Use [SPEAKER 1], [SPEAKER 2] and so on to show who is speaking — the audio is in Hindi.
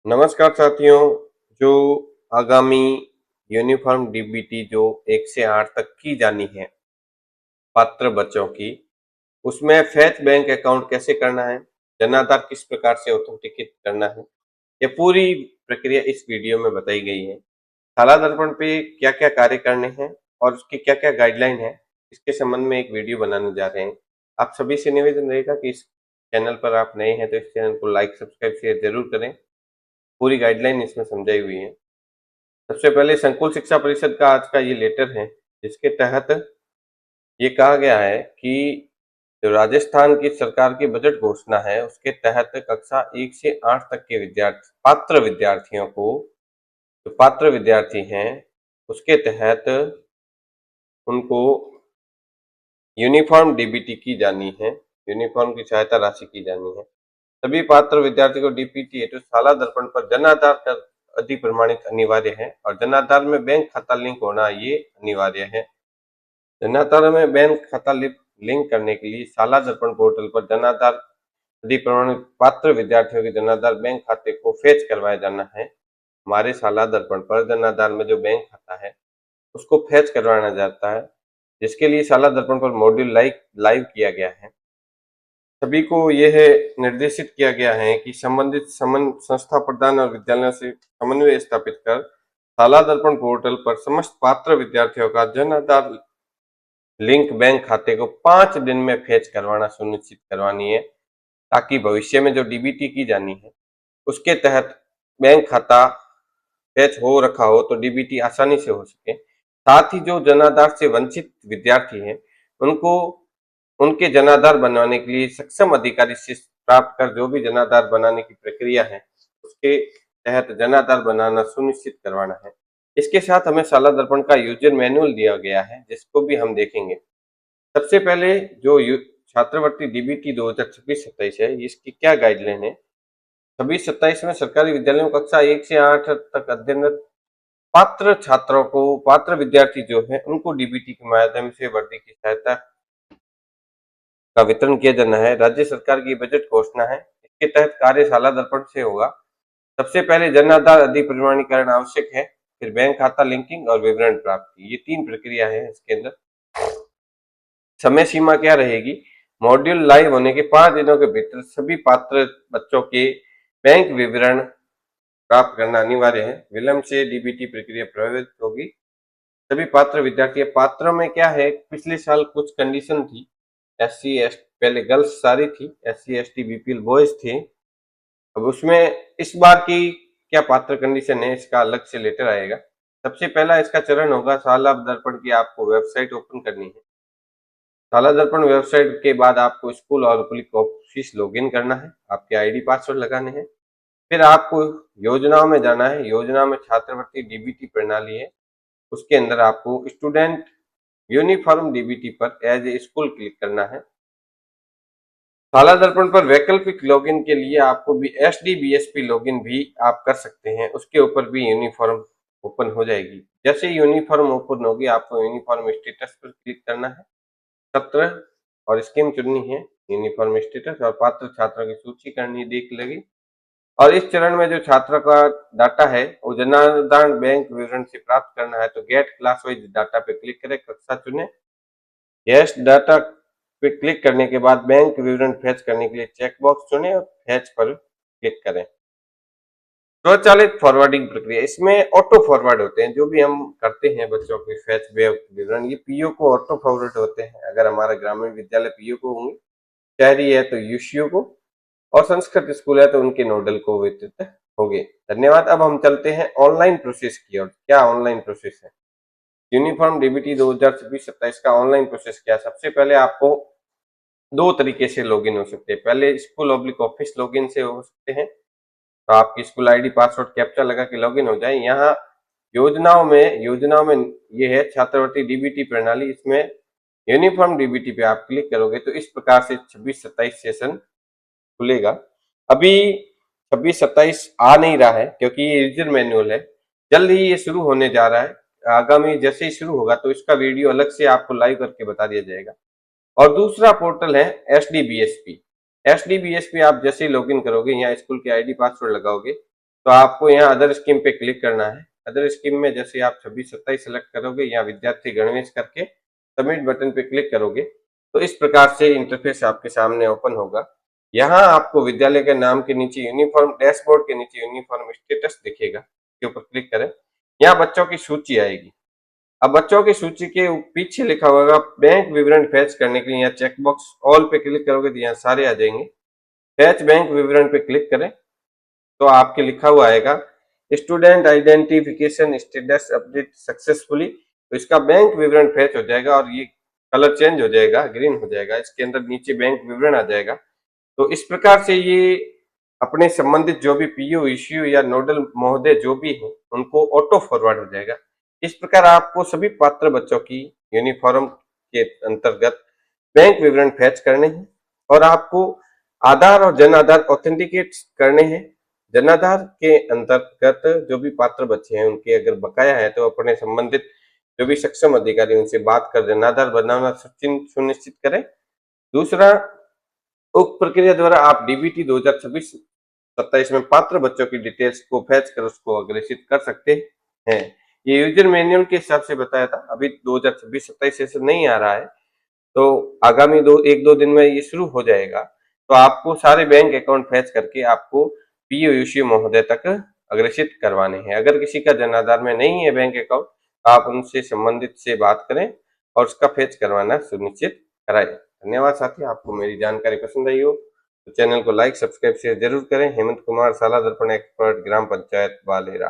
[SPEAKER 1] नमस्कार साथियों। जो आगामी यूनिफॉर्म डीबीटी जो 1 से 8 तक की जानी है पात्र बच्चों की, उसमें फैच बैंक अकाउंट कैसे करना है, जन आधार किस प्रकार से ऑथेंटिकेट करना है, ये पूरी प्रक्रिया इस वीडियो में बताई गई है। शाला दर्पण पे क्या क्या कार्य करने हैं और उसकी क्या क्या गाइडलाइन है, इसके संबंध में एक वीडियो बनाने जा रहे हैं। आप सभी से निवेदन रहेगा कि इस चैनल पर आप नए हैं तो इस चैनल को लाइक सब्सक्राइब शेयर जरूर करें। पूरी गाइडलाइन इसमें समझाई हुई है। सबसे पहले संकुल शिक्षा परिषद का आज का ये लेटर है, जिसके तहत ये कहा गया है कि जो राजस्थान की सरकार की बजट घोषणा है, उसके तहत कक्षा 1 से 8 तक के पात्र विद्यार्थियों को, जो पात्र विद्यार्थी हैं, उसके तहत उनको यूनिफॉर्म डीबीटी की जानी है, यूनिफॉर्म की सहायता राशि की जानी है। सभी पात्र विद्यार्थी को डीपीटी हेतु शाला दर्पण पर जन आधार का अधि प्रमाणित अनिवार्य है और जन आधार में बैंक खाता लिंक होना ये अनिवार्य है। जन आधार में बैंक खाता लिंक करने के लिए शाला दर्पण पोर्टल पर जन आधार अधि प्रमाणित पात्र विद्यार्थियों के जन आधार बैंक खाते को फेच करवाया जाना है। हमारे शाला दर्पण पर जन आधार में जो बैंक खाता है उसको फेच करवाना जाता है, जिसके लिए शाला दर्पण पर मॉड्यूल लाइव किया गया है। सभी को यह निर्देशित किया गया है कि संबंधित संस्था प्रदान और विद्यालयों से समन्वय स्थापित कर शाला दर्पण पोर्टल पर समस्त पात्र विद्यार्थियों का जन आधार लिंक बैंक खाते को 5 दिन में फेच करवाना सुनिश्चित करवानी है, ताकि भविष्य में जो डीबीटी की जानी है उसके तहत बैंक खाता फेच हो रखा हो तो डीबीटी आसानी से हो सके। साथ ही जो जन आधार से वंचित विद्यार्थी हैं, उनको उनके जनाधार बनवाने के लिए सक्षम अधिकारी से प्राप्त कर जो भी जनाधार बनाने की प्रक्रिया है उसके तहत जनाधार बनाना सुनिश्चित करवाना है। इसके साथ हमें शाला दर्पण का यूजर मैनुअल दिया गया है, जिसको भी हम देखेंगे। सबसे पहले जो छात्रवृत्ति डीबीटी 2026-27 है, इसकी क्या गाइडलाइन है। 26-27 में सरकारी विद्यालयों कक्षा 1 से 8 तक अध्ययनरत पात्र छात्रों को, पात्र विद्यार्थी जो है उनको डीबीटी के माध्यम से वर्दी की सहायता का वितरण किया जाना है। राज्य सरकार की बजट घोषणा है, इसके तहत कार्य शाला दर्पण से होगा। सबसे पहले जन आधार अधि प्रमाणीकरण आवश्यक है, फिर बैंक खाता लिंकिंग और विवरण प्राप्ति, ये 3 प्रक्रिया है। इसके अंदर समय सीमा क्या रहेगी। मॉड्यूल लाइव होने के 5 दिनों के भीतर सभी पात्र बच्चों के बैंक विवरण प्राप्त करना अनिवार्य है। विलंब से डीबीटी प्रक्रिया प्रभावित होगी। सभी पात्र विद्यार्थी, पात्रों में क्या है, पिछले साल कुछ कंडीशन थी, SC ST पहले गर्ल्स सारी थी, SC ST BPL बॉयज थे। अब उसमें इस बार की क्या पात्र कंडीशन है, इसका अलग से लेटर आएगा। सबसे पहला इसका चरण होगा, शाला दर्पण की आपको वेबसाइट ओपन करनी है। शाला दर्पण वेबसाइट के बाद आपको स्कूल और पब्लिक ऑफिस लॉगिन करना है, आपके ID पासवर्ड लगाने हैं। फिर आपको योजनाओं में जाना है। योजना में छात्रवृत्ति डीबीटी प्रणाली है, उसके अंदर आपको स्टूडेंट यूनिफॉर्म डीबीटी पर एज ए स्कूल क्लिक करना है। शाला दर्पण पर वैकल्पिक लॉगिन के लिए आपको भी SDBSP लॉगिन भी आप कर सकते हैं, उसके ऊपर भी यूनिफॉर्म ओपन हो जाएगी। जैसे यूनिफॉर्म ओपन होगी, आपको यूनिफॉर्म स्टेटस पर क्लिक करना है। सत्र और स्कीम चुननी है, यूनिफॉर्म स्टेटस और पात्र छात्रों की सूची करनी देख लगी। और इस चरण में जो छात्रों का डाटा है वो जनाधार बैंक विवरण से प्राप्त करना है, तो गेट क्लास वाइज डाटा पे क्लिक करें, कक्षा चुने। यस डाटा पे क्लिक करने के बाद बैंक विवरण फेच करने के लिए चेक बॉक्स चुने और फेच पर क्लिक करें। स्वचालित फॉरवर्डिंग प्रक्रिया, इसमें ऑटो फॉरवर्ड होते हैं। जो भी हम करते हैं बच्चों के फेच विवरण, ये पीओ को ऑटो फॉरवर्ड होते हैं। अगर हमारा ग्रामीण विद्यालय पीओ को होंगे, शहरी है तो यूसीओ को, और संस्कृत स्कूल है तो उनके नोडल को वितरित होंगे। धन्यवाद। अब हम चलते हैं ऑनलाइन प्रोसेस की ओर। क्या ऑनलाइन प्रोसेस है यूनिफॉर्म डीबीटी 2026-27 का ऑनलाइन प्रोसेस क्या है। सबसे पहले आपको 2 तरीके से लॉगिन हो सकते हैं। पहले स्कूल ऑब्लिक ऑफिस लॉगिन से हो सकते हैं, तो आपकी स्कूल ID पासवर्ड कैप्चा लगा के लॉगिन हो जाए। यहाँ योजनाओं में ये है छात्रवृत्ति डीबीटी प्रणाली, इसमें यूनिफॉर्म डीबीटी पे आप क्लिक करोगे तो इस प्रकार से 26-27 सेशन खुलेगा। अभी 26-27 आ नहीं रहा है क्योंकि ये यूजर मैनुअल है, जल्द ही ये शुरू होने जा रहा है। आगामी जैसे ही शुरू होगा तो इसका वीडियो अलग से आपको लाइव करके बता दिया जाएगा। और दूसरा पोर्टल है SDBSP। SDBSP आप जैसे ही लॉगिन करोगे, यहाँ स्कूल के ID पासवर्ड लगाओगे तो आपको यहाँ अदर स्कीम पे क्लिक करना है। अदर स्कीम में जैसे आप 26-27 सेलेक्ट करोगे, या विद्यार्थी गणवेश करके सबमिट बटन पे क्लिक करोगे, तो इस प्रकार से इंटरफेस आपके सामने ओपन होगा। यहाँ आपको विद्यालय के नाम के नीचे यूनिफॉर्म डैशबोर्ड के नीचे यूनिफॉर्म स्टेटस दिखेगा, के ऊपर क्लिक करें। यहाँ बच्चों की सूची आएगी। अब बच्चों की सूची के पीछे लिखा होगा बैंक विवरण फैच करने के लिए, यहाँ चेकबॉक्स ऑल पे क्लिक करोगे तो यहाँ सारे आ जाएंगे। फैच बैंक विवरण पे क्लिक करें तो आपके लिखा हुआ आएगा student identification status update successfully. तो इसका बैंक विवरण फैच हो जाएगा और ये कलर चेंज हो जाएगा, ग्रीन हो जाएगा, इसके अंदर नीचे बैंक विवरण आ जाएगा। तो इस प्रकार से ये अपने संबंधित जो भी पीयू इश्यू या नोडल महोदय जो भी है उनको ऑटो फॉरवर्ड हो जाएगा। इस प्रकार आपको सभी पात्र बच्चों की यूनिफॉर्म के अंतर्गत बैंक विवरण फैच करने हैं, और आपको आधार और जन आधार ऑथेंटिकेट करने हैं। जन आधार के अंतर्गत जो भी पात्र बच्चे हैं उनके अगर बकाया है तो अपने संबंधित जो भी सक्षम अधिकारी उनसे बात कर जन आधार बनाना सुनिश्चित करें। दूसरा, उक्त प्रक्रिया द्वारा आप डीबीटी 2026-27 में पात्र बच्चों की डिटेल्स को फैच कर उसको अग्रेषित कर सकते हैं। ये यूजर मैनुअल के हिसाब से बताया था, अभी 2026-27 सेशन नहीं आ रहा है, तो आगामी 1-2 दिन में ये शुरू हो जाएगा। तो आपको सारे बैंक अकाउंट फैच करके आपको पीयूष महोदय तक अग्रेषित करवाने हैं। अगर किसी का जन आधार में नहीं है बैंक अकाउंट, तो आप उनसे संबंधित से बात करें और उसका फैच करवाना सुनिश्चित कराएं। धन्यवाद साथी, आपको मेरी जानकारी पसंद आई हो तो चैनल को लाइक सब्सक्राइब शेयर जरूर करें। हेमंत कुमार, साला दर्पण एक्सपर्ट, ग्राम पंचायत बालेरा।